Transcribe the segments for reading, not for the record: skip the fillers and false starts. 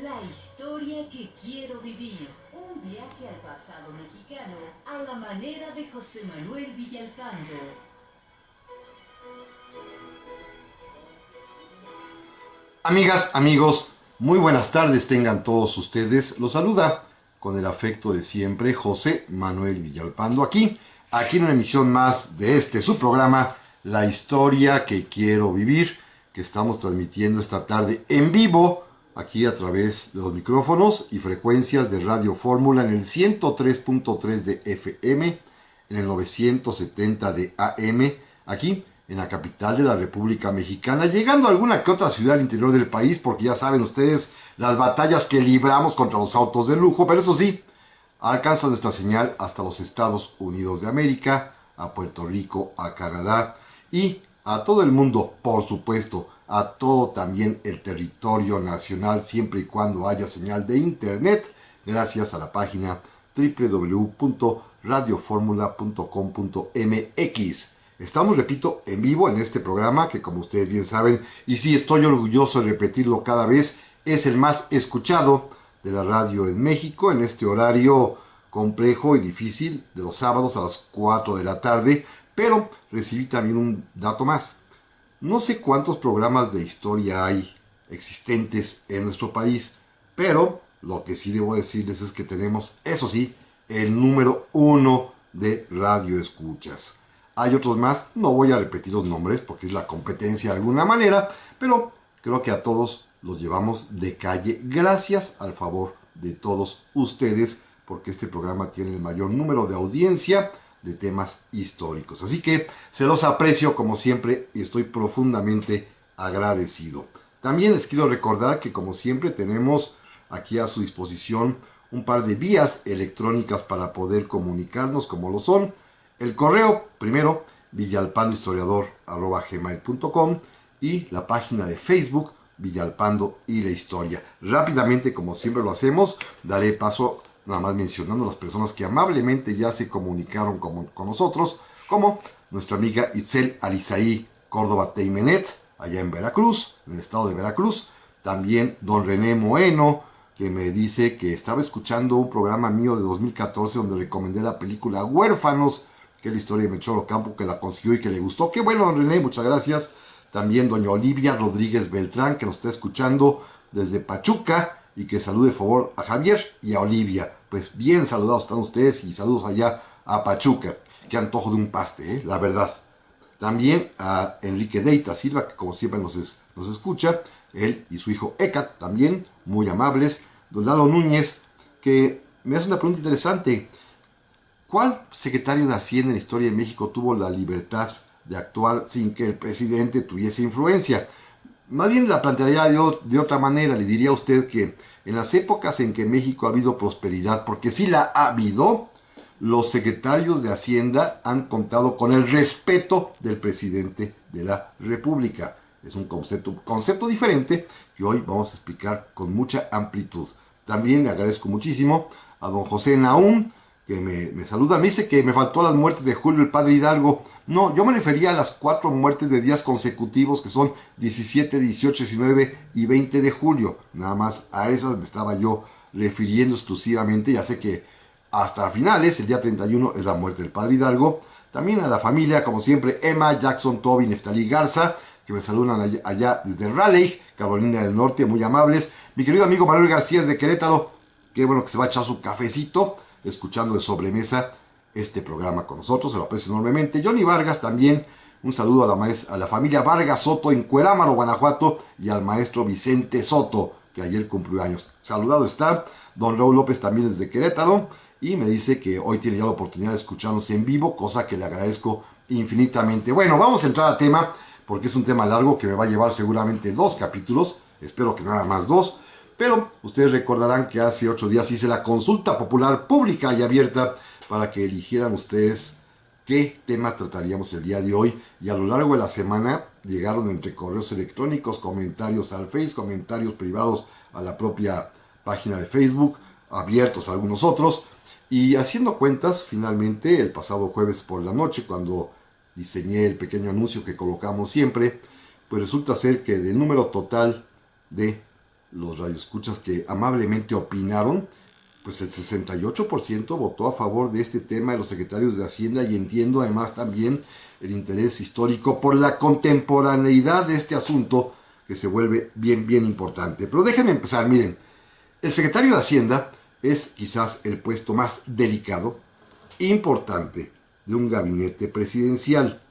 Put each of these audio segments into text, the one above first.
La historia que quiero vivir. Un viaje al pasado mexicano a la manera de José Manuel Villalpando. Amigas, amigos, muy buenas tardes tengan todos ustedes. Los saluda con el afecto de siempre José Manuel Villalpando aquí en una emisión más de su programa, La historia que quiero vivir, que estamos transmitiendo esta tarde en vivo, aquí a través de los micrófonos y frecuencias de Radio Fórmula en el 103.3 de FM, en el 970 de AM, aquí en la capital de la República Mexicana, llegando a alguna que otra ciudad al interior del país, porque ya saben ustedes las batallas que libramos contra los autos de lujo, pero eso sí, alcanza nuestra señal hasta los Estados Unidos de América, a Puerto Rico, a Canadá y a todo el mundo, por supuesto, a todo también el territorio nacional, siempre y cuando haya señal de internet, gracias a la página www.radioformula.com.mx. Estamos, repito, en vivo en este programa que, como ustedes bien saben, y sí estoy orgulloso de repetirlo cada vez, es el más escuchado de la radio en México en este horario complejo y difícil de los sábados a las 4 de la tarde, pero recibí también un dato más. No sé cuántos programas de historia hay existentes en nuestro país, pero lo que sí debo decirles es que tenemos, eso sí, el número 1 de radio escuchas. Hay otros más, no voy a repetir los nombres porque es la competencia de alguna manera, pero creo que a todos los llevamos de calle gracias al favor de todos ustedes, porque este programa tiene el mayor número de audiencia de temas históricos. Así que se los aprecio como siempre y estoy profundamente agradecido. También les quiero recordar que como siempre tenemos aquí a su disposición un par de vías electrónicas para poder comunicarnos, como lo son el correo, primero, villalpandohistoriador@gmail.com, y la página de Facebook, Villalpando y la Historia. Rápidamente, como siempre lo hacemos, daré paso nada más mencionando a las personas que amablemente ya se comunicaron con nosotros, como nuestra amiga Itzel Arizaí Córdoba Teimenet, allá en Veracruz, en el estado de Veracruz. También don René Moeno, que me dice que estaba escuchando un programa mío de 2014 donde recomendé la película Huérfanos, que es la historia de Melchor Ocampo, que la consiguió y que le gustó. Qué bueno, don René, muchas gracias. También doña Olivia Rodríguez Beltrán, que nos está escuchando desde Pachuca, y que salude por favor a Javier y a Olivia. Pues bien saludados están ustedes y saludos allá a Pachuca. Qué antojo de un paste, la verdad. También a Enrique Deita Silva, que como siempre nos escucha, él y su hijo Ecat, también muy amables. Don Lalo Núñez, que me hace una pregunta interesante. ¿Cuál secretario de Hacienda en la historia de México tuvo la libertad de actuar sin que el presidente tuviese influencia? Más bien la plantearía yo de otra manera. Le diría a usted que en las épocas en que México ha habido prosperidad, porque sí la ha habido, los secretarios de Hacienda han contado con el respeto del presidente de la República. Es un concepto diferente que hoy vamos a explicar con mucha amplitud. También le agradezco muchísimo a don José Naum, que me saluda. Me dice que me faltó las muertes de Julio el Padre Hidalgo. No, yo me refería a las 4 muertes de días consecutivos, que son 17, 18, 19 y 20 de julio. Nada más a esas me estaba yo refiriendo exclusivamente. Ya sé que hasta finales, el día 31 es la muerte del Padre Hidalgo. También a la familia, como siempre, Emma, Jackson, Toby, Neftalí Garza, que me saludan allá desde Raleigh, Carolina del Norte, muy amables. Mi querido amigo Manuel García desde Querétaro, qué bueno que se va a echar su cafecito, escuchando de sobremesa este programa con nosotros, se lo aprecio enormemente. Johnny Vargas también, un saludo a la familia Vargas Soto en Cuerámaro, Guanajuato, y al maestro Vicente Soto, que ayer cumplió años. Saludado está don Raúl López también desde Querétaro, y me dice que hoy tiene ya la oportunidad de escucharnos en vivo, cosa que le agradezco infinitamente. Bueno, vamos a entrar a tema, porque es un tema largo que me va a llevar seguramente 2 capítulos, espero que nada más 2, pero ustedes recordarán que hace 8 días hice la consulta popular pública y abierta para que eligieran ustedes qué tema trataríamos el día de hoy, y a lo largo de la semana llegaron entre correos electrónicos, comentarios al Face, comentarios privados a la propia página de Facebook, abiertos a algunos otros, y haciendo cuentas, finalmente el pasado jueves por la noche, cuando diseñé el pequeño anuncio que colocamos siempre, pues resulta ser que del número total de los radioescuchas que amablemente opinaron, pues el 68% votó a favor de este tema de los secretarios de Hacienda, y entiendo además también el interés histórico por la contemporaneidad de este asunto, que se vuelve bien, bien importante. Pero déjenme empezar, miren, el secretario de Hacienda es quizás el puesto más delicado, importante, de un gabinete presidencial.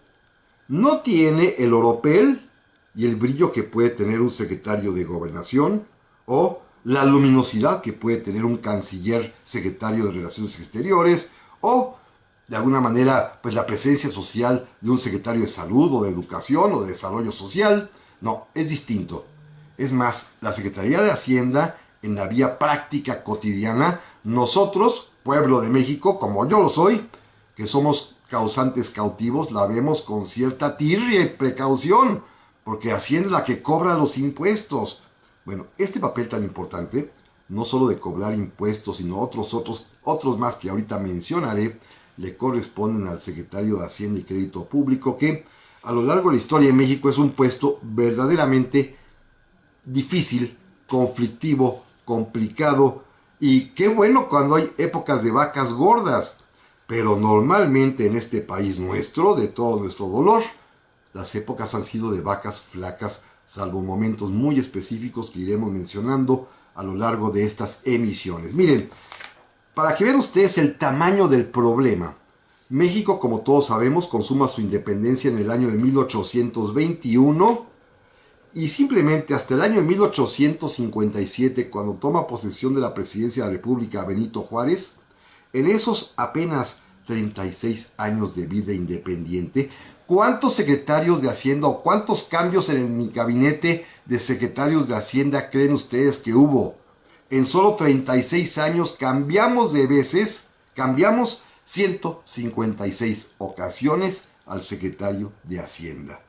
No tiene el oropel y el brillo que puede tener un secretario de Gobernación, o la luminosidad que puede tener un canciller secretario de Relaciones Exteriores, o de alguna manera pues la presencia social de un secretario de Salud o de Educación o de Desarrollo Social. No, es distinto. Es más, la Secretaría de Hacienda, en la vía práctica cotidiana, nosotros, pueblo de México, como yo lo soy, que somos causantes cautivos, la vemos con cierta tirria y precaución, porque Hacienda es la que cobra los impuestos. Bueno, este papel tan importante, no solo de cobrar impuestos, sino otros más que ahorita mencionaré, le corresponden al secretario de Hacienda y Crédito Público, que a lo largo de la historia de México es un puesto verdaderamente difícil, conflictivo, complicado, y qué bueno cuando hay épocas de vacas gordas, pero normalmente en este país nuestro, de todo nuestro dolor, las épocas han sido de vacas flacas, salvo momentos muy específicos que iremos mencionando a lo largo de estas emisiones. Miren, para que vean ustedes el tamaño del problema, México, como todos sabemos, consuma su independencia en el año de 1821, y simplemente hasta el año de 1857, cuando toma posesión de la presidencia de la República Benito Juárez, en esos apenas 36 años de vida independiente, ¿cuántos secretarios de Hacienda o cuántos cambios en el gabinete de secretarios de Hacienda creen ustedes que hubo? En solo 36 años cambiamos 156 ocasiones al secretario de Hacienda.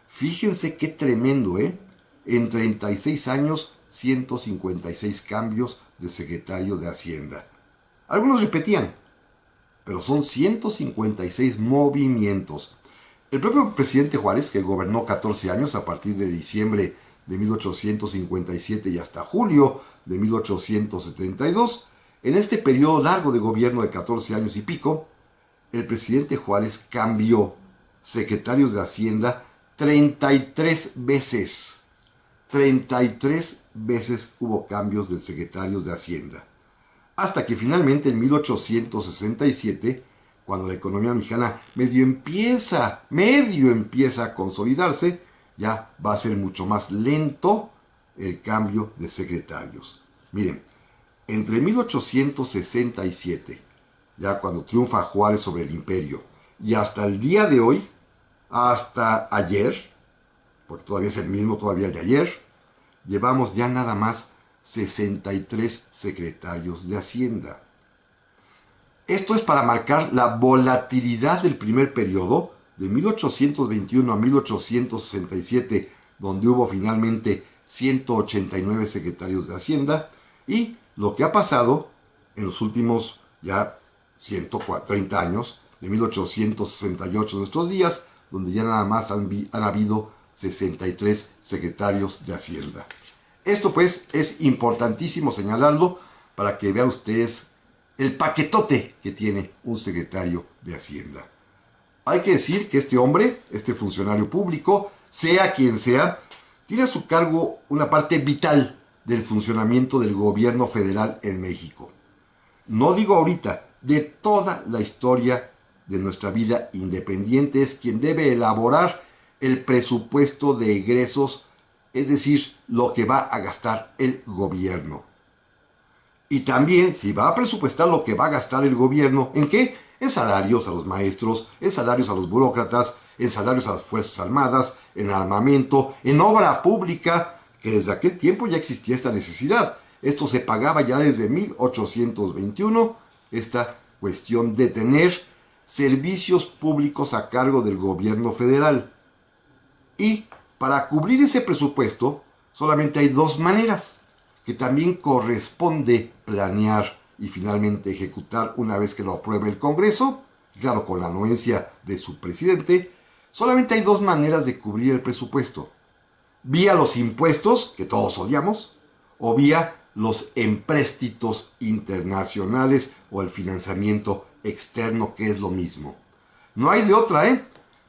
Fíjense qué tremendo, ¿eh? En 36 años, 156 cambios de secretario de Hacienda. Algunos repetían, pero son 156 movimientos. El propio presidente Juárez, que gobernó 14 años a partir de diciembre de 1857 y hasta julio de 1872, en este periodo largo de gobierno de 14 años y pico, el presidente Juárez cambió secretarios de Hacienda 33 veces. 33 veces hubo cambios de secretarios de Hacienda. Hasta que finalmente en 1867, cuando la economía mexicana medio empieza a consolidarse, ya va a ser mucho más lento el cambio de secretarios. Miren, entre 1867, ya cuando triunfa Juárez sobre el imperio, y hasta el día de hoy, hasta ayer, porque todavía es el mismo, todavía el de ayer, llevamos ya nada más 63 secretarios de Hacienda. Esto es para marcar la volatilidad del primer periodo, de 1821 a 1867, donde hubo finalmente 189 secretarios de Hacienda, y lo que ha pasado en los últimos ya 130 años, de 1868 a nuestros días, donde ya nada más han habido 63 secretarios de Hacienda. Esto pues es importantísimo señalarlo para que vean ustedes el paquetote que tiene un secretario de Hacienda. Hay que decir que este hombre, este funcionario público, sea quien sea, tiene a su cargo una parte vital del funcionamiento del gobierno federal en México. No digo ahorita, de toda la historia de nuestra vida independiente, es quien debe elaborar el presupuesto de egresos, es decir, lo que va a gastar el gobierno. Y también, si va a presupuestar lo que va a gastar el gobierno, ¿en qué? En salarios a los maestros, en salarios a los burócratas, en salarios a las Fuerzas Armadas, en armamento, en obra pública, que desde aquel tiempo ya existía esta necesidad. Esto se pagaba ya desde 1821, esta cuestión de tener servicios públicos a cargo del gobierno federal. Y para cubrir ese presupuesto solamente hay dos maneras, que también corresponde planear y finalmente ejecutar una vez que lo apruebe el Congreso, claro, con la anuencia de su presidente. Solamente hay dos maneras de cubrir el presupuesto: vía los impuestos, que todos odiamos, o vía los empréstitos internacionales o el financiamiento externo, que es lo mismo. No hay de otra, ¿eh?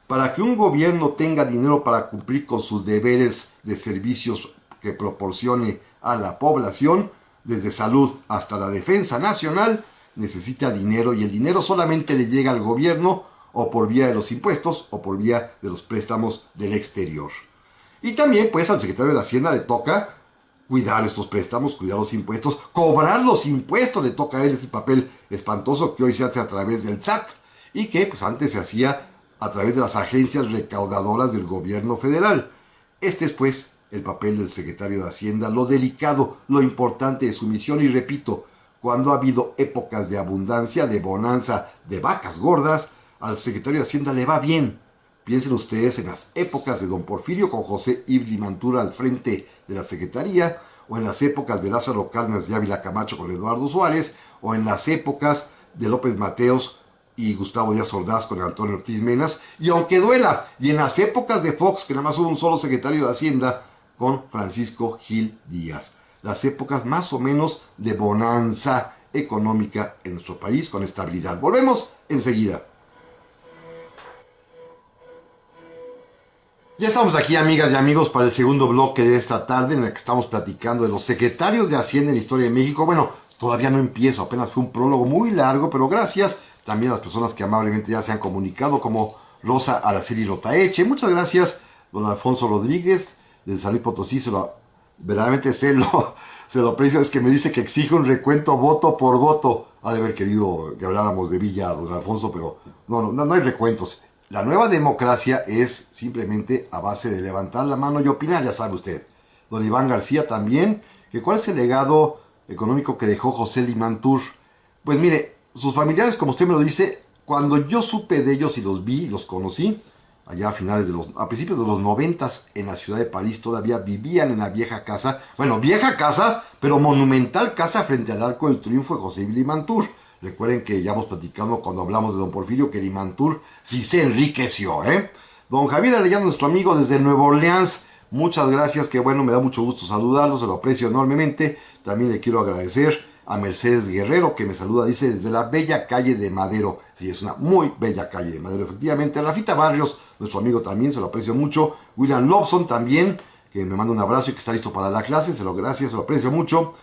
Para que un gobierno tenga dinero para cumplir con sus deberes de servicios que proporcione a la población, desde salud hasta la defensa nacional, necesita dinero, y el dinero solamente le llega al gobierno o por vía de los impuestos o por vía de los préstamos del exterior. Y también pues al secretario de Hacienda le toca cuidar estos préstamos, cuidar los impuestos, cobrar los impuestos, le toca a él ese papel espantoso que hoy se hace a través del SAT y que pues antes se hacía a través de las agencias recaudadoras del gobierno federal. Este es pues el papel del secretario de Hacienda, lo delicado, lo importante de su misión. Y repito, cuando ha habido épocas de abundancia, de bonanza, de vacas gordas, al secretario de Hacienda le va bien. Piensen ustedes en las épocas de don Porfirio con José Yves Limantura al frente de la Secretaría, o en las épocas de Lázaro Cárdenas y Ávila Camacho con Eduardo Suárez, o en las épocas de López Mateos y Gustavo Díaz Ordaz con Antonio Ortiz Menas, y aunque duela, y en las épocas de Fox, que nada más hubo un solo secretario de Hacienda, con Francisco Gil Díaz. Las épocas más o menos de bonanza económica en nuestro país, con estabilidad. Volvemos enseguida. Ya estamos aquí, amigas y amigos, para el segundo bloque de esta tarde, en el que estamos platicando de los secretarios de Hacienda en la historia de México. Bueno, todavía no empiezo, apenas fue un prólogo muy largo, pero gracias también a las personas que amablemente ya se han comunicado, como Rosa Araceli Rotaeche. Muchas gracias, don Alfonso Rodríguez, de San Luis Potosí. Verdaderamente se lo aprecio. Es que me dice que exige un recuento voto por voto. Ha de haber querido que habláramos de Villa, don Alfonso, pero no hay recuentos. La nueva democracia es simplemente a base de levantar la mano y opinar, ya sabe usted. Don Iván García también, que cuál es el legado económico que dejó José Limantur. Pues mire, sus familiares, como usted me lo dice, cuando yo supe de ellos y los vi y los conocí, allá a principios de los 90 en la ciudad de París, todavía vivían en la vieja casa, bueno, vieja casa, pero monumental casa frente al Arco del Triunfo de José Limantur. Recuerden que ya hemos platicado cuando hablamos de don Porfirio que Limantur sí se enriqueció, ¿eh? Don Javier Arellano, nuestro amigo desde Nueva Orleans, muchas gracias, que bueno, me da mucho gusto saludarlo, se lo aprecio enormemente. También le quiero agradecer a Mercedes Guerrero, que me saluda, dice, desde la bella calle de Madero. Sí, es una muy bella calle de Madero, efectivamente. Rafita Barrios, nuestro amigo también, se lo aprecio mucho. William Lobson también, que me manda un abrazo y que está listo para la clase, se lo aprecio mucho.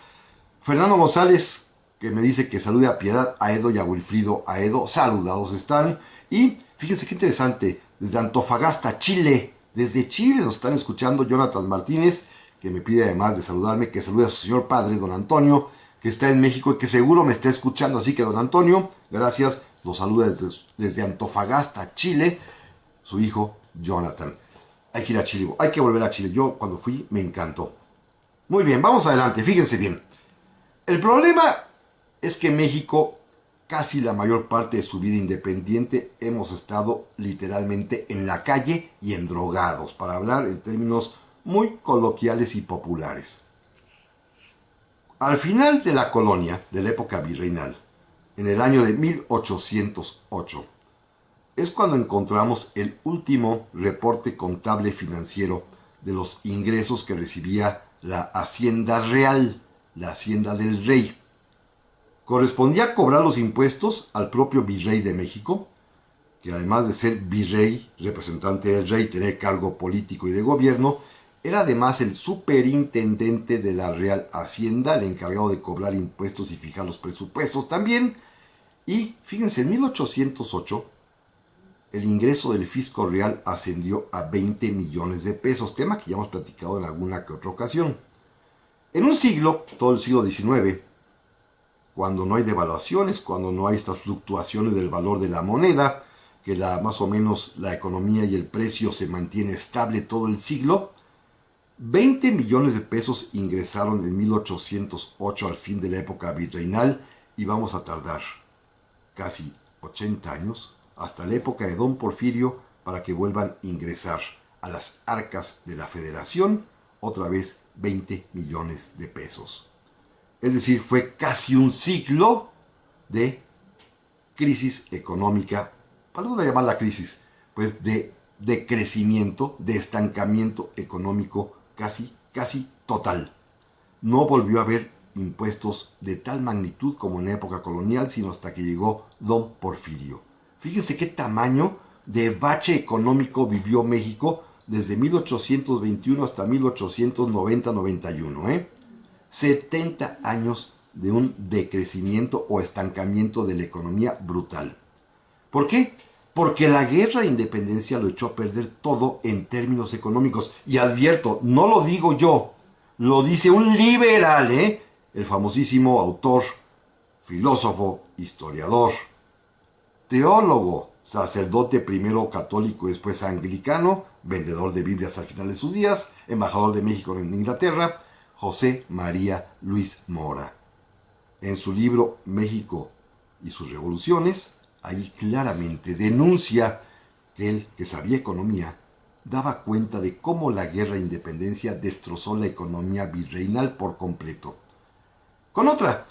Fernando González, que me dice que salude a Piedad Aedo y a Wilfrido Aedo, saludados están. Y fíjense qué interesante, desde Antofagasta, Chile, desde Chile nos están escuchando Jonathan Martínez, que me pide además de saludarme, que salude a su señor padre, don Antonio, que está en México y que seguro me está escuchando. Así que don Antonio, gracias, lo saluda desde Antofagasta, Chile, su hijo Jonathan. Hay que ir a Chile, hay que volver a Chile. Yo cuando fui me encantó. Muy bien, vamos adelante, fíjense bien. El problema es que México, casi la mayor parte de su vida independiente, hemos estado literalmente en la calle y endrogados, para hablar en términos muy coloquiales y populares. Al final de la colonia, de la época virreinal, en el año de 1808, es cuando encontramos el último reporte contable financiero de los ingresos que recibía la Hacienda Real, la Hacienda del Rey. Correspondía cobrar los impuestos al propio virrey de México, que además de ser virrey, representante del rey, tener cargo político y de gobierno, era además el superintendente de la Real Hacienda, el encargado de cobrar impuestos y fijar los presupuestos también. Y fíjense, en 1808 el ingreso del fisco real ascendió a 20 millones de pesos, tema que ya hemos platicado en alguna que otra ocasión. En un siglo, todo el siglo XIX, cuando no hay devaluaciones, cuando no hay estas fluctuaciones del valor de la moneda, que más o menos la economía y el precio se mantiene estable todo el siglo, 20 millones de pesos ingresaron en 1808 al fin de la época virreinal, y vamos a tardar casi 80 años hasta la época de don Porfirio para que vuelvan a ingresar a las arcas de la Federación otra vez 20 millones de pesos. Es decir, fue casi un siglo de crisis económica, para no llamarla crisis, pues de crecimiento, de estancamiento económico casi total. no volvió a haber impuestos de tal magnitud como en la época colonial, sino hasta que llegó Don Porfirio. Fíjense qué tamaño de bache económico vivió México desde 1821 hasta 1890-91. 70 años de un decrecimiento o estancamiento de la economía brutal. ¿Por qué? Porque la guerra de independencia lo echó a perder todo en términos económicos. Y advierto, no lo digo yo, lo dice un liberal, el famosísimo autor, filósofo, historiador, teólogo, sacerdote primero católico y después anglicano, vendedor de Biblias al final de sus días, embajador de México en Inglaterra, José María Luis Mora. En su libro México y sus revoluciones, ahí claramente denuncia que él, que sabía economía, daba cuenta de cómo la guerra de independencia destrozó la economía virreinal por completo. Con otra,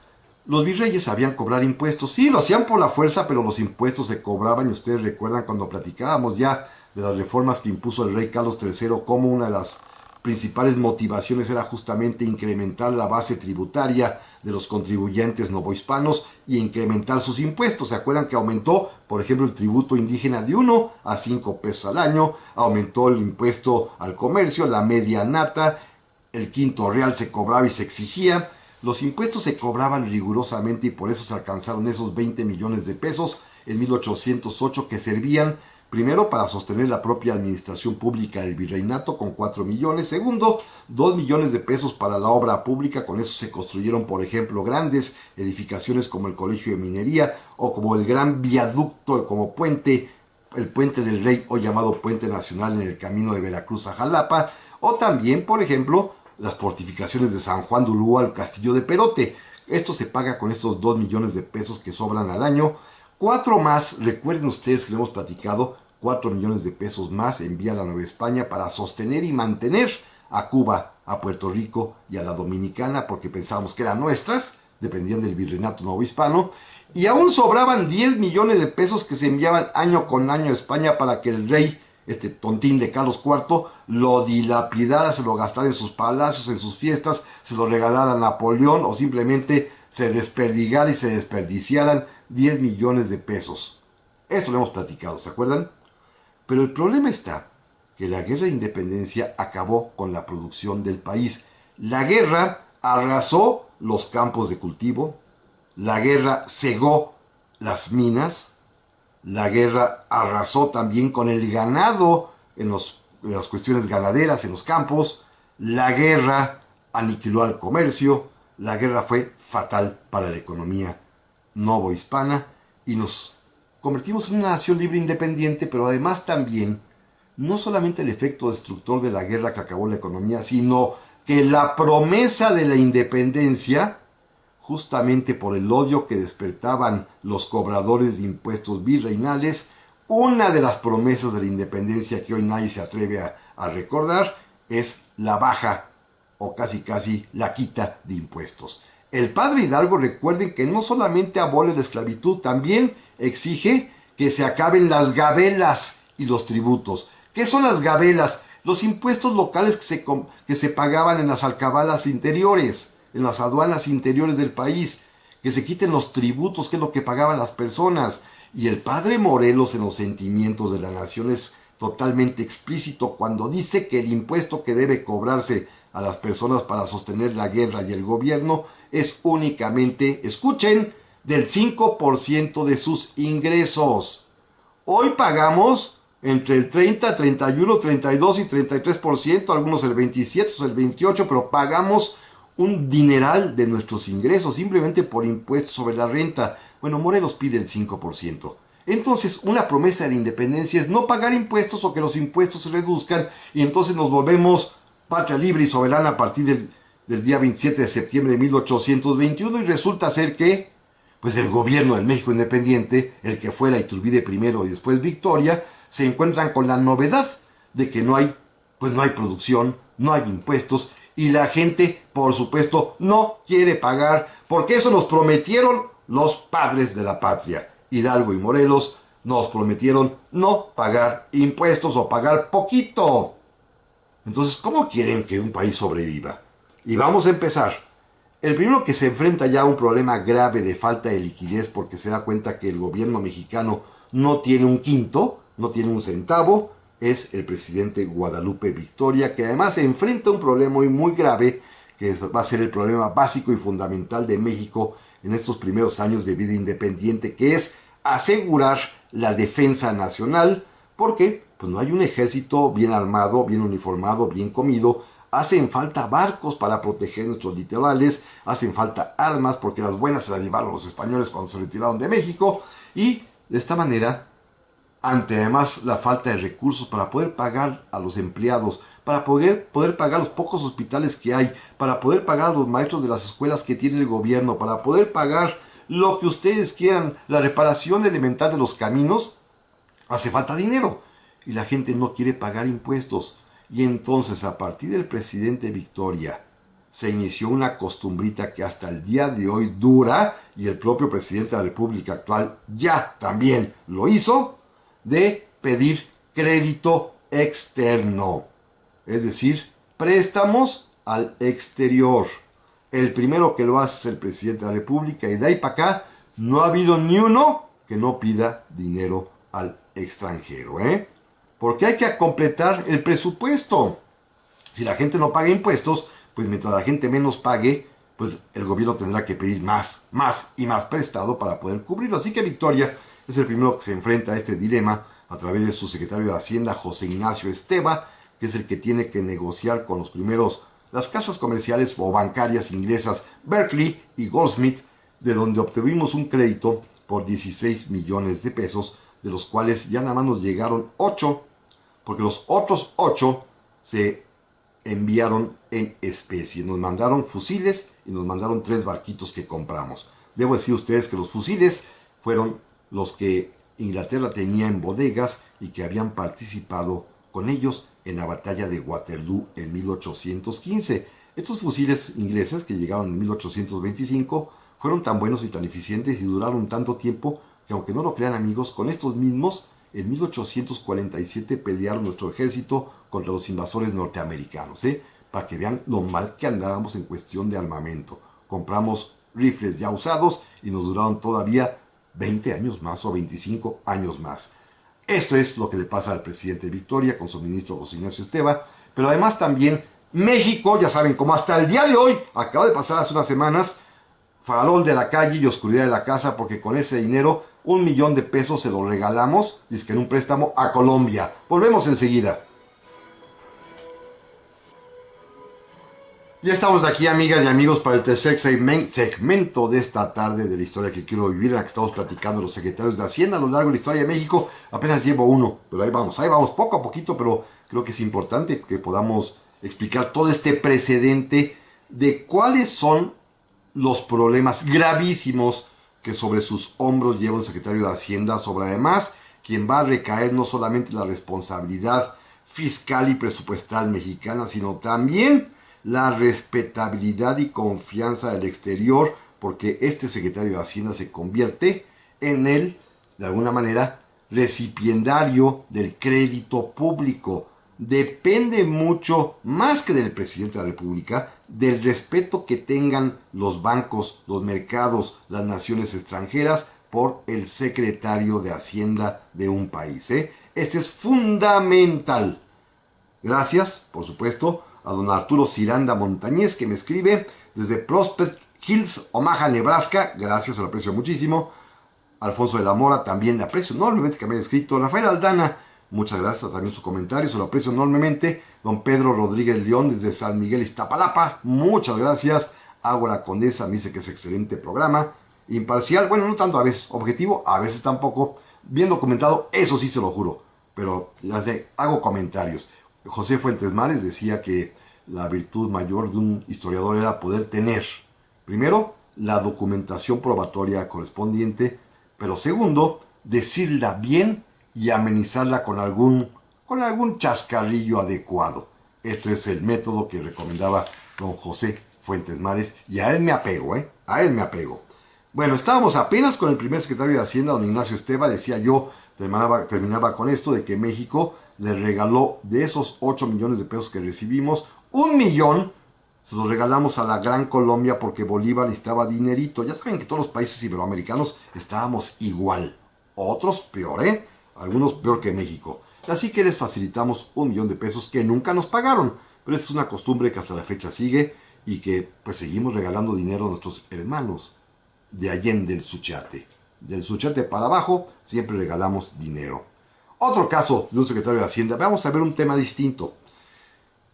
los virreyes sabían cobrar impuestos. Sí, lo hacían por la fuerza, pero los impuestos se cobraban. Y ustedes recuerdan cuando platicábamos ya de las reformas que impuso el rey Carlos III, como una de las principales motivaciones era justamente incrementar la base tributaria de los contribuyentes novohispanos y incrementar sus impuestos. ¿Se acuerdan que aumentó, por ejemplo, el tributo indígena de 1 a 5 pesos al año? Aumentó el impuesto al comercio, la medianata, el quinto real se cobraba y se exigía. Los impuestos se cobraban rigurosamente y por eso se alcanzaron esos 20 millones de pesos en 1808 que servían primero para sostener la propia administración pública del virreinato con 4 millones. Segundo, 2 millones de pesos para la obra pública. Con eso se construyeron, por ejemplo, grandes edificaciones como el Colegio de Minería o como el gran viaducto, como puente, el Puente del Rey o llamado Puente Nacional en el camino de Veracruz a Jalapa. O también, por ejemplo, las fortificaciones de San Juan de Ulúa al Castillo de Perote. Esto se paga con estos 2 millones de pesos que sobran al año. 4 más, recuerden ustedes que lo hemos platicado, 4 millones de pesos más envía la Nueva España para sostener y mantener a Cuba, a Puerto Rico y a la Dominicana, porque pensábamos que eran nuestras, dependían del virreinato novohispano, y aún sobraban 10 millones de pesos que se enviaban año con año a España para que el rey, este tontín de Carlos IV, lo dilapidara, se lo gastara en sus palacios, en sus fiestas, se lo regalara a Napoleón o simplemente se desperdigara y se desperdiciaran 10 millones de pesos. Esto lo hemos platicado, ¿se acuerdan? Pero el problema está que la guerra de independencia acabó con la producción del país. La guerra arrasó los campos de cultivo, la guerra cegó las minas, la guerra arrasó también con el ganado en las cuestiones ganaderas, en los campos, la guerra aniquiló al comercio, la guerra fue fatal para la economía novohispana y nos convertimos en una nación libre e independiente, pero además también, no solamente el efecto destructor de la guerra que acabó la economía, sino que la promesa de la independencia, justamente por el odio que despertaban los cobradores de impuestos virreinales, una de las promesas de la independencia que hoy nadie se atreve a recordar es la baja o casi la quita de impuestos. El padre Hidalgo, recuerden que no solamente abole la esclavitud, también exige que se acaben las gabelas y los tributos. ¿Qué son las gabelas? Los impuestos locales que se pagaban en las alcabalas interiores, en las aduanas interiores del país, que se quiten los tributos, que es lo que pagaban las personas. Y el padre Morelos, en los sentimientos de la nación, es totalmente explícito cuando dice que el impuesto que debe cobrarse a las personas para sostener la guerra y el gobierno es únicamente, escuchen, del 5% de sus ingresos. Hoy pagamos entre el 30, 31, 32 y 33%, algunos el 27, el 28%, pero pagamos un dineral de nuestros ingresos simplemente por impuestos sobre la renta. Bueno, Morelos pide el 5%. Entonces, una promesa de la independencia es no pagar impuestos o que los impuestos se reduzcan y entonces nos volvemos patria libre y soberana a partir del día 27 de septiembre de 1821 y resulta ser que pues el gobierno del México independiente, el que fuera Iturbide primero y después Victoria, se encuentran con la novedad de que no hay producción, no hay impuestos y la gente, por supuesto, no quiere pagar porque eso nos prometieron los padres de la patria. Hidalgo y Morelos nos prometieron no pagar impuestos o pagar poquito. Entonces, ¿cómo quieren que un país sobreviva? Y vamos a empezar. El primero que se enfrenta ya a un problema grave de falta de liquidez porque se da cuenta que el gobierno mexicano no tiene un quinto, no tiene un centavo, es el presidente Guadalupe Victoria, que además se enfrenta a un problema muy grave, que va a ser el problema básico y fundamental de México en estos primeros años de vida independiente, que es asegurar la defensa nacional, porque pues, no hay un ejército bien armado, bien uniformado, bien comido. Hacen falta barcos para proteger nuestros litorales, hacen falta armas porque las buenas se las llevaron los españoles cuando se retiraron de México, y de esta manera, ante además la falta de recursos para poder pagar a los empleados, para poder pagar los pocos hospitales que hay, para poder pagar a los maestros de las escuelas que tiene el gobierno, para poder pagar lo que ustedes quieran, la reparación elemental de los caminos, hace falta dinero y la gente no quiere pagar impuestos. Y entonces, a partir del presidente Victoria, se inició una costumbrita que hasta el día de hoy dura, y el propio presidente de la República actual ya también lo hizo, de pedir crédito externo. Es decir, préstamos al exterior. El primero que lo hace es el presidente de la República, y de ahí para acá no ha habido ni uno que no pida dinero al extranjero, porque hay que completar el presupuesto. Si la gente no paga impuestos, pues mientras la gente menos pague, pues el gobierno tendrá que pedir más y más prestado para poder cubrirlo. Así que Victoria es el primero que se enfrenta a este dilema a través de su secretario de Hacienda, José Ignacio Esteva, que es el que tiene que negociar con las casas comerciales o bancarias inglesas Berkeley y Goldsmith, de donde obtuvimos un crédito por 16 millones de pesos, de los cuales ya nada más nos llegaron 8, porque los otros 8 se enviaron en especie. Nos mandaron fusiles y nos mandaron 3 barquitos que compramos. Debo decir a ustedes que los fusiles fueron los que Inglaterra tenía en bodegas y que habían participado con ellos en la batalla de Waterloo en 1815. Estos fusiles ingleses que llegaron en 1825 fueron tan buenos y tan eficientes y duraron tanto tiempo que, aunque no lo crean amigos, con estos mismos en 1847 pelearon nuestro ejército contra los invasores norteamericanos, para que vean lo mal que andábamos en cuestión de armamento. Compramos rifles ya usados y nos duraron todavía 20 años más o 25 años más. Esto es lo que le pasa al presidente Victoria con su ministro José Ignacio Esteva, pero además también México, ya saben, como hasta el día de hoy, acaba de pasar hace unas semanas, farol de la calle y oscuridad de la casa, porque con ese dinero 1 millón de pesos se lo regalamos, dizque en un préstamo, a Colombia. Volvemos enseguida. Ya estamos aquí, amigas y amigos, para el tercer segmento de esta tarde de la historia que quiero vivir, en la que estamos platicando los secretarios de Hacienda a lo largo de la historia de México. Apenas llevo uno, pero ahí vamos, poco a poquito, pero creo que es importante que podamos explicar todo este precedente de cuáles son los problemas gravísimos que sobre sus hombros lleva el secretario de Hacienda, sobre además quien va a recaer no solamente la responsabilidad fiscal y presupuestal mexicana, sino también la respetabilidad y confianza del exterior, porque este secretario de Hacienda se convierte en el, de alguna manera, recipiendario del crédito público. Depende mucho, más que del presidente de la República, del respeto que tengan los bancos, los mercados, las naciones extranjeras por el secretario de Hacienda de un país. Este es fundamental. Gracias, por supuesto, a don Arturo Ciranda Montañez, que me escribe desde Prospect Hills, Omaha, Nebraska. Gracias, se lo aprecio muchísimo. Alfonso de la Mora, también le aprecio enormemente que me haya escrito. Rafael Aldana, muchas gracias también su comentario, se lo aprecio enormemente. Don Pedro Rodríguez León desde San Miguel, Iztapalapa, muchas gracias. Ágora Condesa me dice que es excelente programa. Imparcial, bueno, no tanto a veces, objetivo, a veces tampoco. Bien documentado, eso sí se lo juro. Pero ya sé, hago comentarios. José Fuentes Mares decía que la virtud mayor de un historiador era poder tener, primero, la documentación probatoria correspondiente, pero segundo, decirla bien y amenizarla con algún chascarrillo adecuado. Este es el método que recomendaba don José Fuentes Mares, y a él me apego, a él me apego. Bueno, estábamos apenas con el primer secretario de Hacienda, don Ignacio Esteva. Decía yo, terminaba con esto de que México le regaló de esos 8 millones de pesos que recibimos, 1 millón Se los regalamos a la Gran Colombia porque Bolívar necesitaba dinerito. Ya saben que todos los países iberoamericanos estábamos igual. Otros peor, ¿eh? Algunos peor que México. Así que les facilitamos 1 millón de pesos que nunca nos pagaron. Pero esta es una costumbre que hasta la fecha sigue y que pues seguimos regalando dinero a nuestros hermanos de Allende el Suchiate. Del Suchiate para abajo siempre regalamos dinero. Otro caso de un secretario de Hacienda. Vamos a ver un tema distinto.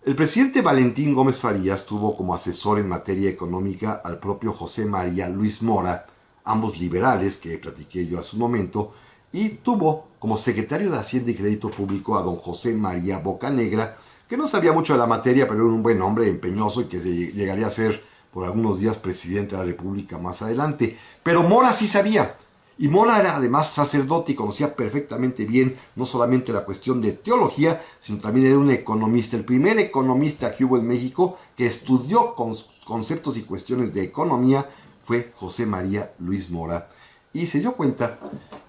El presidente Valentín Gómez Farías tuvo como asesor en materia económica al propio José María Luis Mora, ambos liberales que platiqué yo hace un momento, y tuvo como secretario de Hacienda y Crédito Público a don José María Bocanegra, que no sabía mucho de la materia, pero era un buen hombre empeñoso y que llegaría a ser por algunos días presidente de la República más adelante. Pero Mora sí sabía. Y Mora era además sacerdote y conocía perfectamente bien no solamente la cuestión de teología, sino también era un economista, el primer economista que hubo en México que estudió conceptos y cuestiones de economía fue José María Luis Mora. Y se dio cuenta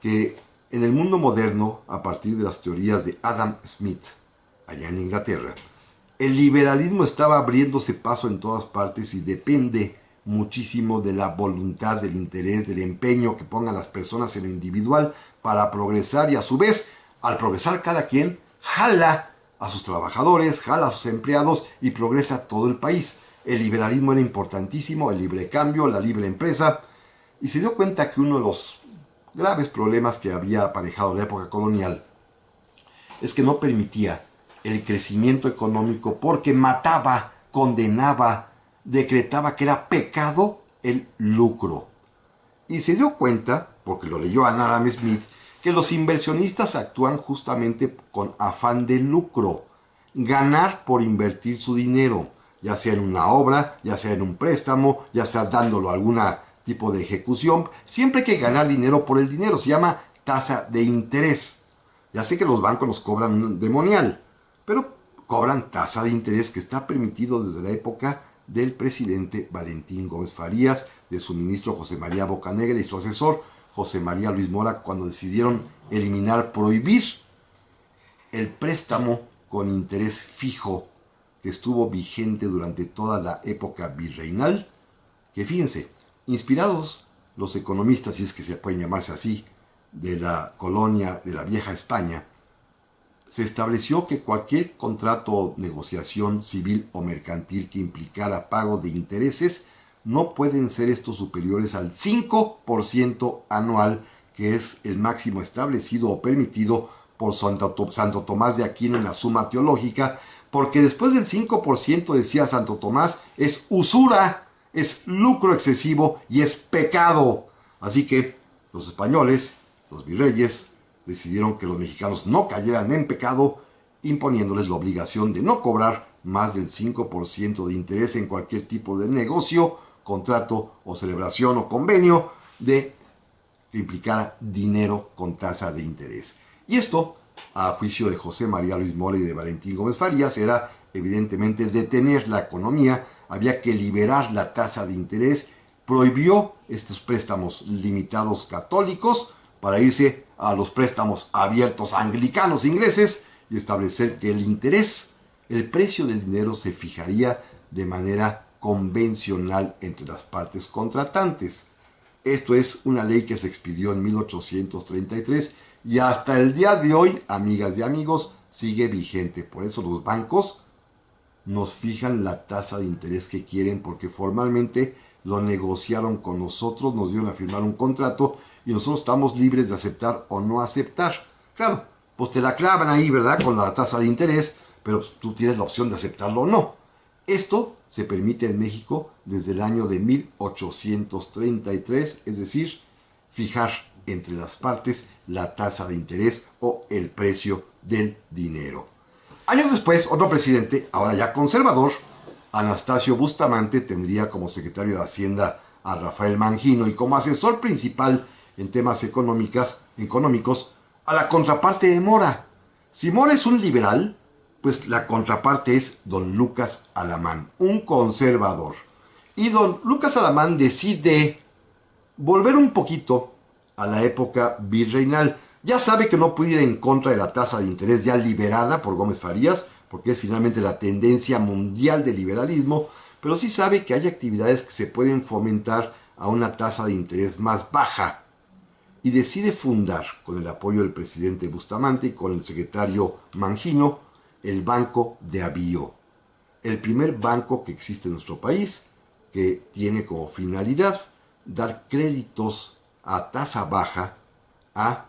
que en el mundo moderno, a partir de las teorías de Adam Smith, allá en Inglaterra, el liberalismo estaba abriéndose paso en todas partes y depende muchísimo de la voluntad, del interés, del empeño que pongan las personas en lo individual para progresar y a su vez, al progresar cada quien, jala a sus trabajadores, jala a sus empleados y progresa todo el país. El liberalismo era importantísimo, el libre cambio, la libre empresa, y se dio cuenta que uno de los graves problemas que había aparejado la época colonial es que no permitía el crecimiento económico porque mataba, condenaba, decretaba que era pecado el lucro. Y se dio cuenta, porque lo leyó Adam Smith, que los inversionistas actúan justamente con afán de lucro, ganar por invertir su dinero, ya sea en una obra, ya sea en un préstamo, ya sea dándolo a algún tipo de ejecución, siempre hay que ganar dinero por el dinero, se llama tasa de interés. Ya sé que los bancos nos cobran un demonial, pero cobran tasa de interés que está permitido desde la época del presidente Valentín Gómez Farías, de su ministro José María Bocanegra y su asesor José María Luis Mora, cuando decidieron prohibir el préstamo con interés fijo que estuvo vigente durante toda la época virreinal, que fíjense, inspirados los economistas, si es que se pueden llamarse así, de la colonia de la vieja España, se estableció que cualquier contrato o negociación civil o mercantil que implicara pago de intereses no pueden ser estos superiores al 5% anual, que es el máximo establecido o permitido por Santo Tomás de Aquino en la Suma Teológica, porque después del 5%, decía Santo Tomás, es usura, es lucro excesivo y es pecado. Así que los españoles, los virreyes, decidieron que los mexicanos no cayeran en pecado, imponiéndoles la obligación de no cobrar más del 5% de interés en cualquier tipo de negocio, contrato o celebración o convenio que implicara dinero con tasa de interés. Y esto, a juicio de José María Luis Mora y de Valentín Gómez Farías, era evidentemente detener la economía, había que liberar la tasa de interés, prohibió estos préstamos limitados católicos para irse a los préstamos abiertos anglicanos ingleses y establecer que el interés, el precio del dinero se fijaría de manera convencional entre las partes contratantes. Esto es una ley que se expidió en 1833 y hasta el día de hoy, amigas y amigos, sigue vigente. Por eso los bancos nos fijan la tasa de interés que quieren porque formalmente lo negociaron con nosotros, nos dieron a firmar un contrato y nosotros estamos libres de aceptar o no aceptar. Claro, pues te la clavan ahí, ¿verdad? Con la tasa de interés, pero pues, tú tienes la opción de aceptarlo o no. Esto se permite en México desde el año de 1833, es decir, fijar entre las partes la tasa de interés o el precio del dinero. Años después, otro presidente, ahora ya conservador, Anastasio Bustamante, tendría como secretario de Hacienda a Rafael Mangino y como asesor principal en temas económicos a la contraparte de Mora. Si Mora es un liberal, pues la contraparte es don Lucas Alamán, un conservador. Y don Lucas Alamán decide volver un poquito a la época virreinal. Ya sabe que no puede ir en contra de la tasa de interés ya liberada por Gómez Farías, porque es finalmente la tendencia mundial del liberalismo, pero sí sabe que hay actividades que se pueden fomentar a una tasa de interés más baja y decide fundar, con el apoyo del presidente Bustamante y con el secretario Mangino, el Banco de Avío, el primer banco que existe en nuestro país que tiene como finalidad dar créditos a tasa baja a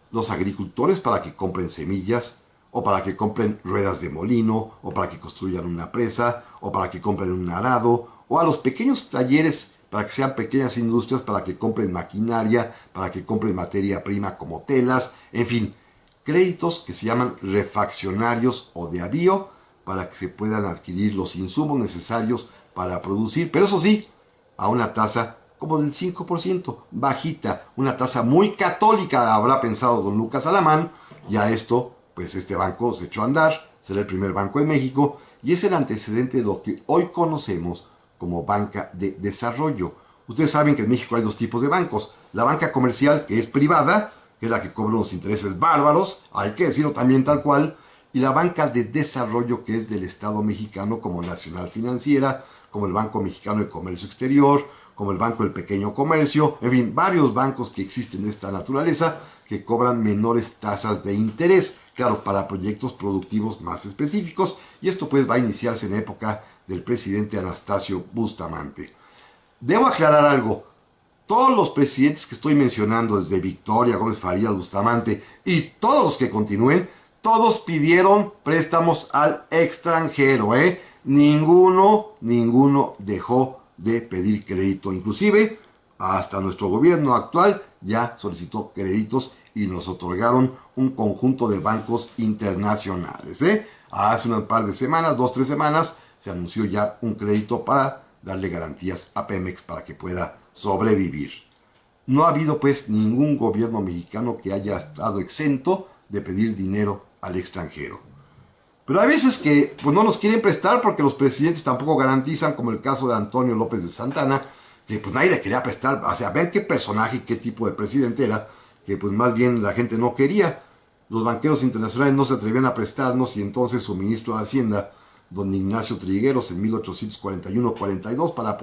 los agricultores para que compren semillas, o para que compren ruedas de molino, o para que construyan una presa, o para que compren un arado, o a los pequeños talleres para que sean pequeñas industrias, para que compren maquinaria, para que compren materia prima como telas, en fin, créditos que se llaman refaccionarios o de avío para que se puedan adquirir los insumos necesarios para producir, pero eso sí, a una tasa como del 5%, bajita, una tasa muy católica, habrá pensado don Lucas Alamán. Ya esto, pues este banco se echó a andar, será el primer banco en México y es el antecedente de lo que hoy conocemos como banca de desarrollo. Ustedes saben que en México hay dos tipos de bancos, la banca comercial, que es privada, que es la que cobra unos intereses bárbaros, hay que decirlo también tal cual, y la banca de desarrollo, que es del Estado mexicano, como Nacional Financiera, como el Banco Mexicano de Comercio Exterior, como el Banco del Pequeño Comercio, en fin, varios bancos que existen de esta naturaleza que cobran menores tasas de interés, claro, para proyectos productivos más específicos, y esto pues va a iniciarse en época del presidente Anastasio Bustamante. Debo aclarar algo, todos los presidentes que estoy mencionando, desde Victoria, Gómez Farías, Bustamante y todos los que continúen, todos pidieron préstamos al extranjero, ¿eh? Ninguno dejó de pedir crédito. Inclusive, hasta nuestro gobierno actual ya solicitó créditos y nos otorgaron un conjunto de bancos internacionales, ¿eh? Hace un par de semanas, 2-3 semanas, se anunció ya un crédito para darle garantías a Pemex para que pueda sobrevivir. No ha habido pues ningún gobierno mexicano que haya estado exento de pedir dinero al extranjero. Pero hay veces que pues, no nos quieren prestar porque los presidentes tampoco garantizan, como el caso de Antonio López de Santana, que pues nadie le quería prestar. O sea, vean qué personaje y qué tipo de presidente era, que pues más bien la gente no quería. Los banqueros internacionales no se atrevían a prestarnos y entonces su ministro de Hacienda, don Ignacio Trigueros, en 1841-42, para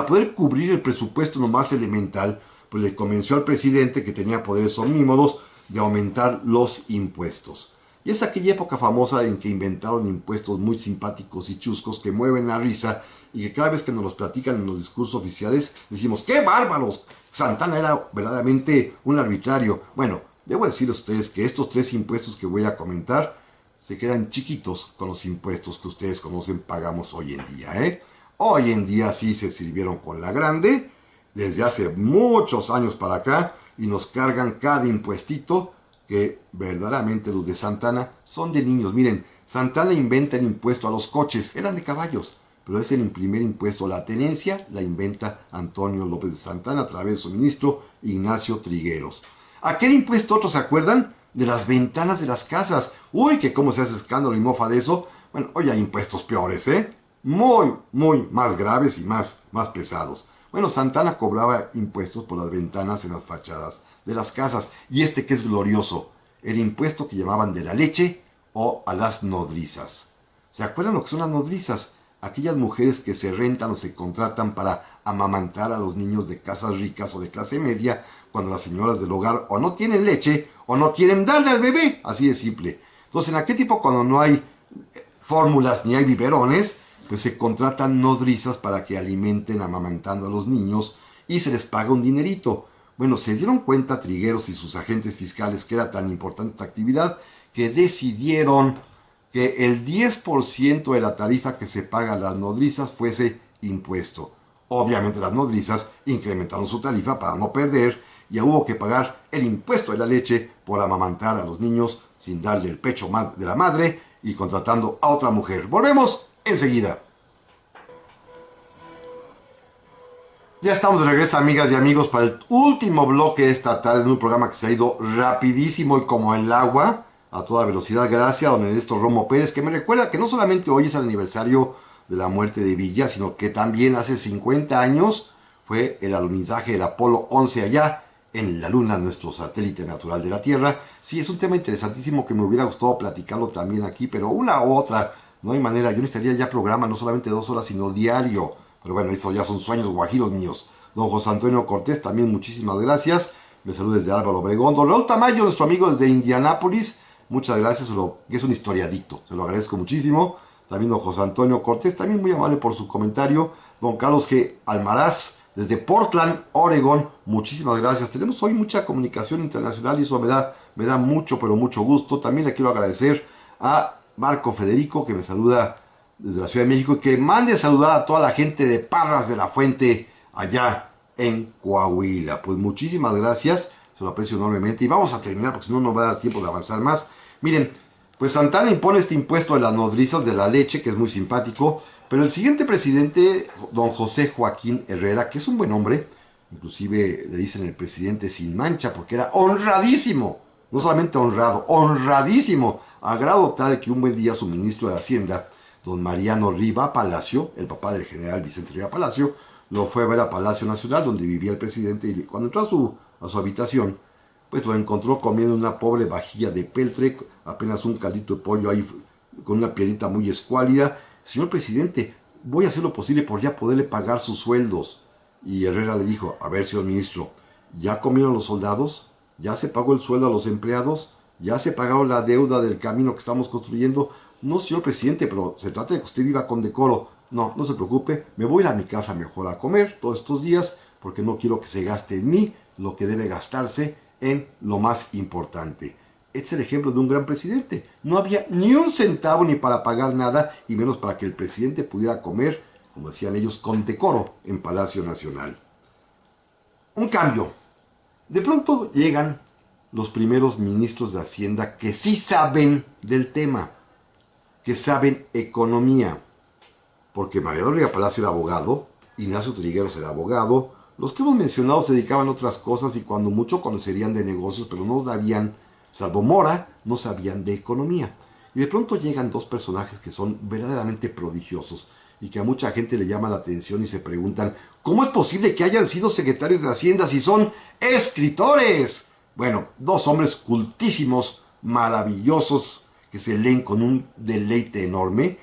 poder cubrir el presupuesto nomás elemental, pues le convenció al presidente, que tenía poderes omnímodos, de aumentar los impuestos. Y es aquella época famosa en que inventaron impuestos muy simpáticos y chuscos que mueven la risa y que cada vez que nos los platican en los discursos oficiales decimos ¡qué bárbaros! Santana era verdaderamente un arbitrario. Bueno, debo decirles a ustedes que estos 3 impuestos que voy a comentar se quedan chiquitos con los impuestos que ustedes conocen pagamos hoy en día, ¿eh? Hoy en día sí se sirvieron con la grande, desde hace muchos años para acá, y nos cargan cada impuestito que verdaderamente los de Santana son de niños. Miren, Santana inventa el impuesto a los coches, eran de caballos, pero es el primer impuesto. La tenencia la inventa Antonio López de Santana a través de su ministro Ignacio Trigueros. ¿Aquel impuesto otros se acuerdan? De las ventanas de las casas. Uy, que cómo se hace escándalo y mofa de eso. Bueno, hoy hay impuestos peores, ¿eh? Muy más graves y más pesados. Bueno, Santana cobraba impuestos por las ventanas en las fachadas de las casas. Y este que es glorioso, el impuesto que llamaban de la leche o a las nodrizas. ¿Se acuerdan lo que son las nodrizas? Aquellas mujeres que se rentan o se contratan para amamantar a los niños de casas ricas o de clase media, cuando las señoras del hogar o no tienen leche o no quieren darle al bebé, así de simple. Entonces, en aquel tiempo, cuando no hay fórmulas ni hay biberones, pues se contratan nodrizas para que alimenten amamantando a los niños y se les paga un dinerito. Bueno, se dieron cuenta Trigueros y sus agentes fiscales que era tan importante esta actividad que decidieron que el 10% de la tarifa que se paga a las nodrizas fuese impuesto. Obviamente las nodrizas incrementaron su tarifa para no perder, y hubo que pagar el impuesto de la leche por amamantar a los niños sin darle el pecho de la madre y contratando a otra mujer. Volvemos enseguida. Ya estamos de regreso, amigas y amigos, para el último bloque esta tarde, en un programa que se ha ido rapidísimo y como el agua, a toda velocidad. Gracias a don Ernesto Romo Pérez, que me recuerda que no solamente hoy es el aniversario de la muerte de Villa, sino que también hace 50 años fue el alunizaje del Apolo 11 allá en la Luna, nuestro satélite natural de la Tierra. Sí, es un tema interesantísimo que me hubiera gustado platicarlo también aquí, pero una u otra No hay manera, yo necesitaría ya programa, no solamente 2 horas, sino diario. Pero bueno, estos ya son sueños guajiros míos. Don José Antonio Cortés, también muchísimas gracias. Me saluda desde Álvaro Obregón. Don Raúl Tamayo, nuestro amigo desde Indianápolis, muchas gracias, que es un historiadicto, se lo agradezco muchísimo. También don José Antonio Cortés, también muy amable por su comentario. Don Carlos G. Almaraz, desde Portland, Oregon, muchísimas gracias. Tenemos hoy mucha comunicación internacional y eso me da mucho, pero mucho gusto. También le quiero agradecer a Marco Federico, que me saluda desde la Ciudad de México, y que mande saludar a toda la gente de Parras de la Fuente, allá en Coahuila. Pues muchísimas gracias, se lo aprecio enormemente. Y vamos a terminar, porque si no, no va a dar tiempo de avanzar más. Miren, pues Santana impone este impuesto de las nodrizas de la leche, que es muy simpático, pero el siguiente presidente, don José Joaquín Herrera, que es un buen hombre, inclusive le dicen el presidente sin mancha, porque era honradísimo, no solamente honrado, honradísimo, a grado tal que un buen día su ministro de Hacienda, don Mariano Riva Palacio, el papá del general Vicente Riva Palacio, lo fue a ver a Palacio Nacional, donde vivía el presidente, y cuando entró a su habitación, pues lo encontró comiendo una pobre vajilla de peltre, apenas un caldito de pollo ahí con una pielita muy escuálida. Señor presidente, voy a hacer lo posible por ya poderle pagar sus sueldos. Y Herrera le dijo, a ver, señor ministro, ¿ya comieron los soldados? ¿Ya se pagó el sueldo a los empleados? ¿Ya se pagaron la deuda del camino que estamos construyendo? No, señor presidente, pero se trata de que usted viva con decoro. No, no se preocupe, me voy a ir a mi casa mejor a comer todos estos días, porque no quiero que se gaste en mí lo que debe gastarse en lo más importante. Este es el ejemplo de un gran presidente. No había ni un centavo ni para pagar nada, y menos para que el presidente pudiera comer, como decían ellos, con decoro en Palacio Nacional. Un cambio. De pronto llegan los primeros ministros de Hacienda que sí saben del tema, que saben economía, porque Mariano Riva Palacio era abogado, Ignacio Trigueros era abogado, los que hemos mencionado se dedicaban a otras cosas y cuando mucho conocerían de negocios, pero no sabían, salvo Mora, no sabían de economía. Y de pronto llegan dos personajes que son verdaderamente prodigiosos y que a mucha gente le llama la atención y se preguntan, ¿cómo es posible que hayan sido secretarios de Hacienda si son escritores? Bueno, dos hombres cultísimos, maravillosos, que se leen con un deleite enorme.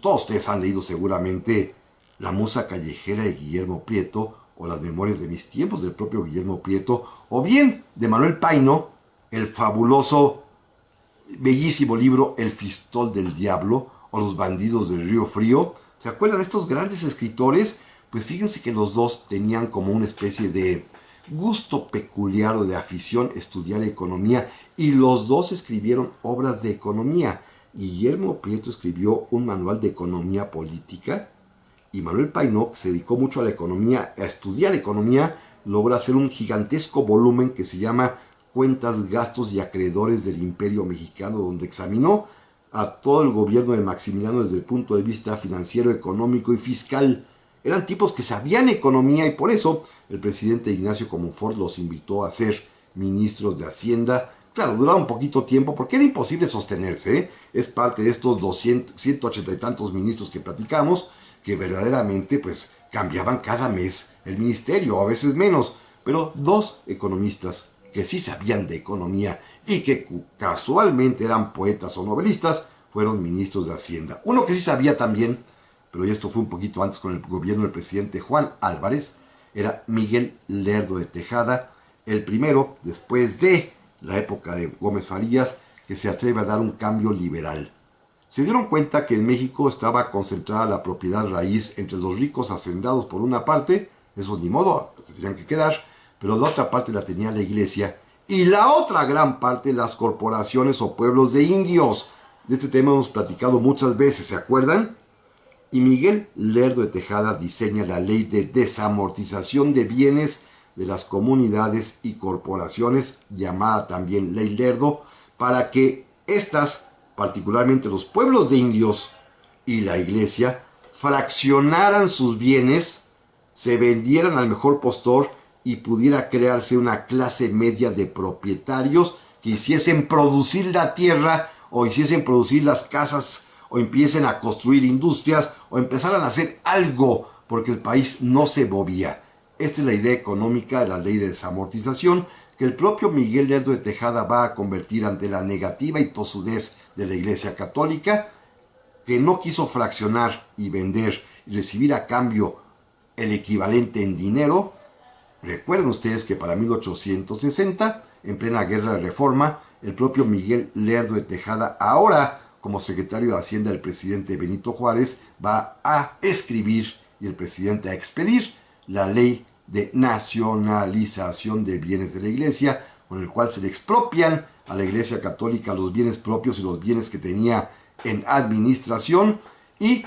Todos ustedes han leído seguramente La Musa Callejera de Guillermo Prieto, o Las Memorias de mis tiempos del propio Guillermo Prieto, o bien de Manuel Paino, el fabuloso, bellísimo libro El Fistol del Diablo, o Los Bandidos del Río Frío. ¿Se acuerdan de estos grandes escritores? Pues fíjense que los dos tenían como una especie de gusto peculiar o de afición estudiar economía, y los dos escribieron obras de economía. Guillermo Prieto escribió un manual de economía política, y Manuel Paino, que se dedicó mucho a la economía, a estudiar economía, logra hacer un gigantesco volumen que se llama Cuentas, Gastos y Acreedores del Imperio Mexicano, donde examinó a todo el gobierno de Maximiliano desde el punto de vista financiero, económico y fiscal. Eran tipos que sabían economía, y por eso el presidente Ignacio Comonfort los invitó a ser ministros de Hacienda. Claro, duraba un poquito tiempo porque era imposible sostenerse, ¿eh? Es parte de estos 180 y tantos ministros que platicamos, que verdaderamente pues cambiaban cada mes el ministerio, o a veces menos, pero dos economistas que sí sabían de economía y que casualmente eran poetas o novelistas, fueron ministros de Hacienda. Uno que sí sabía también, pero esto fue un poquito antes con el gobierno del presidente Juan Álvarez, era Miguel Lerdo de Tejada, el primero, después de la época de Gómez Farías, que se atreve a dar un cambio liberal. Se dieron cuenta que en México estaba concentrada la propiedad raíz entre los ricos hacendados por una parte, eso ni modo, se tenían que quedar, pero la otra parte la tenía la iglesia, y la otra gran parte las corporaciones o pueblos de indios. De este tema hemos platicado muchas veces, ¿se acuerdan? Y Miguel Lerdo de Tejada diseña la ley de desamortización de bienes de las comunidades y corporaciones, llamada también Ley Lerdo, para que estas, particularmente los pueblos de indios y la iglesia, fraccionaran sus bienes, se vendieran al mejor postor y pudiera crearse una clase media de propietarios que hiciesen producir la tierra, o hiciesen producir las casas, o empiecen a construir industrias, o empezaran a hacer algo, porque el país no se movía. Esta es la idea económica de la ley de desamortización, que el propio Miguel Lerdo de Tejada va a convertir ante la negativa y tosudez de la Iglesia Católica que no quiso fraccionar y vender y recibir a cambio el equivalente en dinero. Recuerden ustedes que para 1860, en plena guerra de reforma, el propio Miguel Lerdo de Tejada, ahora como secretario de Hacienda del presidente Benito Juárez, va a escribir y el presidente a expedir la ley de nacionalización de bienes de la iglesia, con el cual se le expropian a la iglesia católica los bienes propios y los bienes que tenía en administración. Y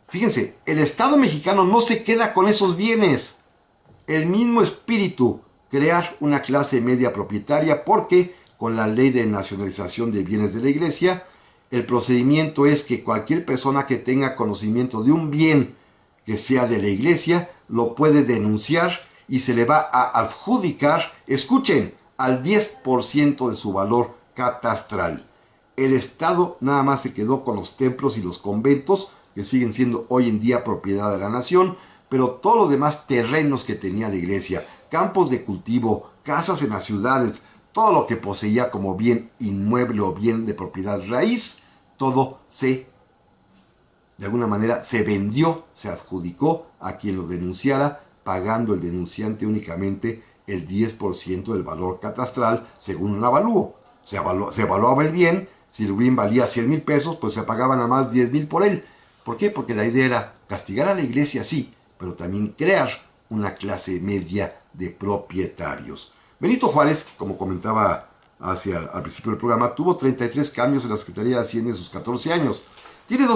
fíjense, el Estado mexicano no se queda con esos bienes. El mismo espíritu, crear una clase media propietaria, porque con la ley de nacionalización de bienes de la iglesia, el procedimiento es que cualquier persona que tenga conocimiento de un bien que sea de la iglesia, lo puede denunciar y se le va a adjudicar, escuchen, al 10% de su valor catastral. El Estado nada más se quedó con los templos y los conventos, que siguen siendo hoy en día propiedad de la nación, pero todos los demás terrenos que tenía la iglesia, campos de cultivo, casas en las ciudades, todo lo que poseía como bien inmueble o bien de propiedad raíz, todo de alguna manera se vendió, se adjudicó a quien lo denunciara, pagando el denunciante únicamente el 10% del valor catastral según un avalúo. Se evaluaba el bien, si el bien valía 100,000 pesos, pues se pagaban nada más 10,000 por él. ¿Por qué? Porque la idea era castigar a la iglesia, sí, pero también crear una clase media de propietarios. Benito Juárez, como comentaba al principio del programa, tuvo 33 cambios en la Secretaría de Hacienda en sus 14 años. Tiene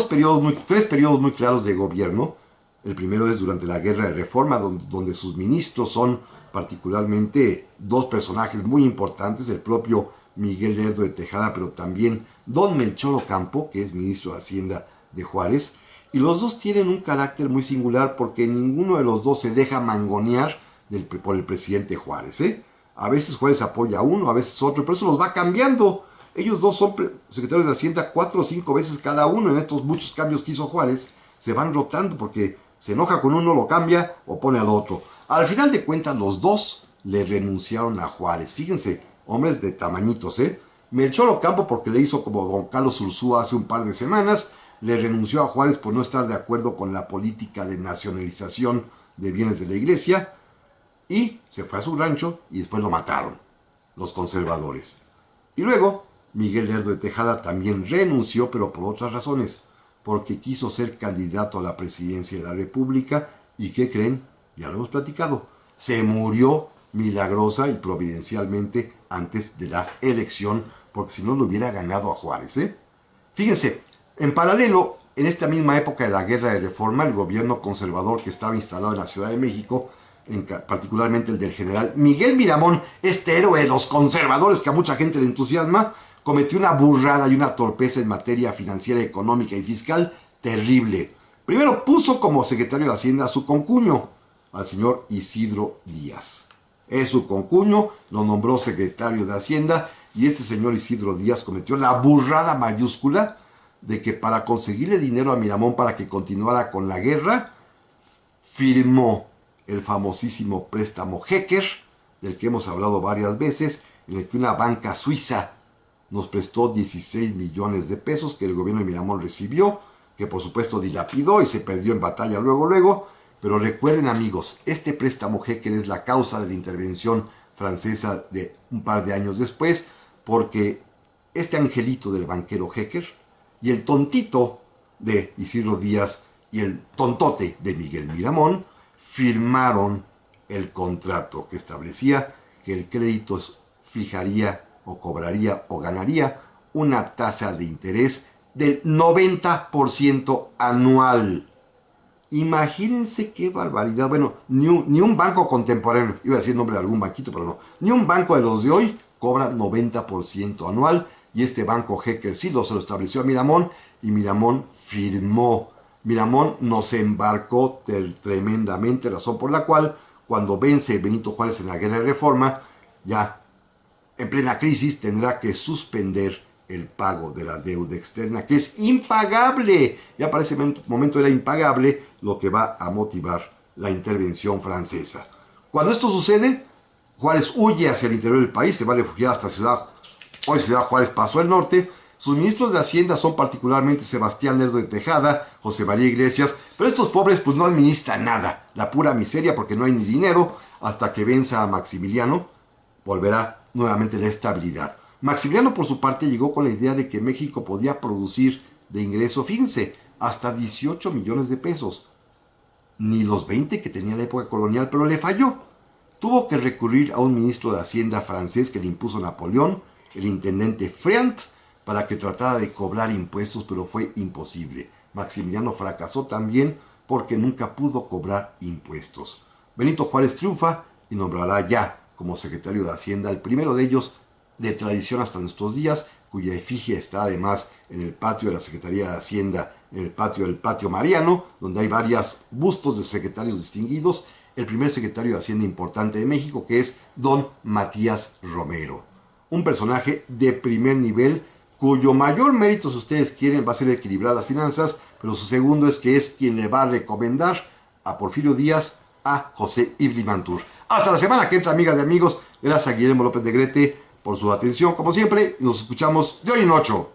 tres periodos muy claros de gobierno. El primero es durante la Guerra de Reforma, donde sus ministros son particularmente dos personajes muy importantes, el propio Miguel Lerdo de Tejada, pero también don Melchor Ocampo, que es ministro de Hacienda de Juárez. Y los dos tienen un carácter muy singular porque ninguno de los dos se deja mangonear por el presidente Juárez. A veces Juárez apoya a uno, a veces otro, pero eso los va cambiando. Ellos dos son secretarios de Hacienda 4 o 5 veces cada uno. En estos muchos cambios que hizo Juárez, se van rotando porque se enoja con uno, lo cambia o pone al otro. Al final de cuentas, los dos le renunciaron a Juárez. Fíjense, hombres de tamañitos, Melchor Ocampo porque le hizo como don Carlos Ursúa hace un par de semanas, le renunció a Juárez por no estar de acuerdo con la política de nacionalización de bienes de la iglesia y se fue a su rancho y después lo mataron los conservadores. Y luego Miguel Lerdo de Tejada también renunció, pero por otras razones, porque quiso ser candidato a la presidencia de la República y ¿qué creen? Ya lo hemos platicado, se murió milagrosa y providencialmente antes de la elección, porque si no lo hubiera ganado a Juárez. Fíjense, en paralelo, en esta misma época de la Guerra de Reforma, el gobierno conservador que estaba instalado en la Ciudad de México, particularmente el del general Miguel Miramón, este héroe de los conservadores que a mucha gente le entusiasma, cometió una burrada y una torpeza en materia financiera, económica y fiscal terrible. Primero puso como secretario de Hacienda a su concuño, al señor Isidro Díaz. Es su concuño, lo nombró secretario de Hacienda y este señor Isidro Díaz cometió la burrada mayúscula de que para conseguirle dinero a Miramón para que continuara con la guerra, firmó el famosísimo préstamo Hecker, del que hemos hablado varias veces, en el que una banca suiza nos prestó 16 millones de pesos que el gobierno de Miramón recibió, que por supuesto dilapidó y se perdió en batalla luego. Pero recuerden, amigos, este préstamo Hecker es la causa de la intervención francesa de un par de años después, porque este angelito del banquero Hecker y el tontito de Isidro Díaz y el tontote de Miguel Miramón firmaron el contrato que establecía que el crédito fijaría o cobraría o ganaría una tasa de interés del 90% anual. Imagínense qué barbaridad. Bueno, ni un banco contemporáneo, iba a decir el nombre de algún banquito, pero no, ni un banco de los de hoy cobra 90% anual, y este banco Hecker sí se lo estableció a Miramón, y Miramón firmó. Miramón nos embarcó tremendamente, razón por la cual, cuando vence Benito Juárez en la Guerra de Reforma, ya en plena crisis tendrá que suspender el pago de la deuda externa, que es impagable. Ya para ese momento era impagable, lo que va a motivar la intervención francesa. Cuando esto sucede, Juárez huye hacia el interior del país, se va a refugiar hasta Ciudad Juárez, Paso del Norte, Sus ministros de Hacienda son particularmente Sebastián Lerdo de Tejada, José María Iglesias, pero estos pobres pues no administran nada, la pura miseria porque no hay ni dinero. Hasta que venza a Maximiliano, volverá nuevamente la estabilidad. Maximiliano por su parte llegó con la idea de que México podía producir de ingreso, fíjense, hasta 18 millones de pesos, ni los 20 que tenía la época colonial, pero le falló. Tuvo que recurrir a un ministro de Hacienda francés que le impuso Napoleón, el intendente Friant, para que tratara de cobrar impuestos, pero fue imposible. Maximiliano fracasó también porque nunca pudo cobrar impuestos. Benito Juárez triunfa y nombrará ya como secretario de Hacienda el primero de ellos de tradición hasta nuestros días, cuya efigie está además en el patio de la Secretaría de Hacienda, en el patio del Patio Mariano, donde hay varios bustos de secretarios distinguidos. El primer secretario de Hacienda importante de México, que es don Matías Romero. Un personaje de primer nivel, cuyo mayor mérito, si ustedes quieren, va a ser equilibrar las finanzas, pero su segundo es que es quien le va a recomendar a Porfirio Díaz a José Iblimantur. Hasta la semana que entra, amigas y amigos. Gracias a Guillermo López Negrete por su atención, como siempre. Nos escuchamos de hoy en 8.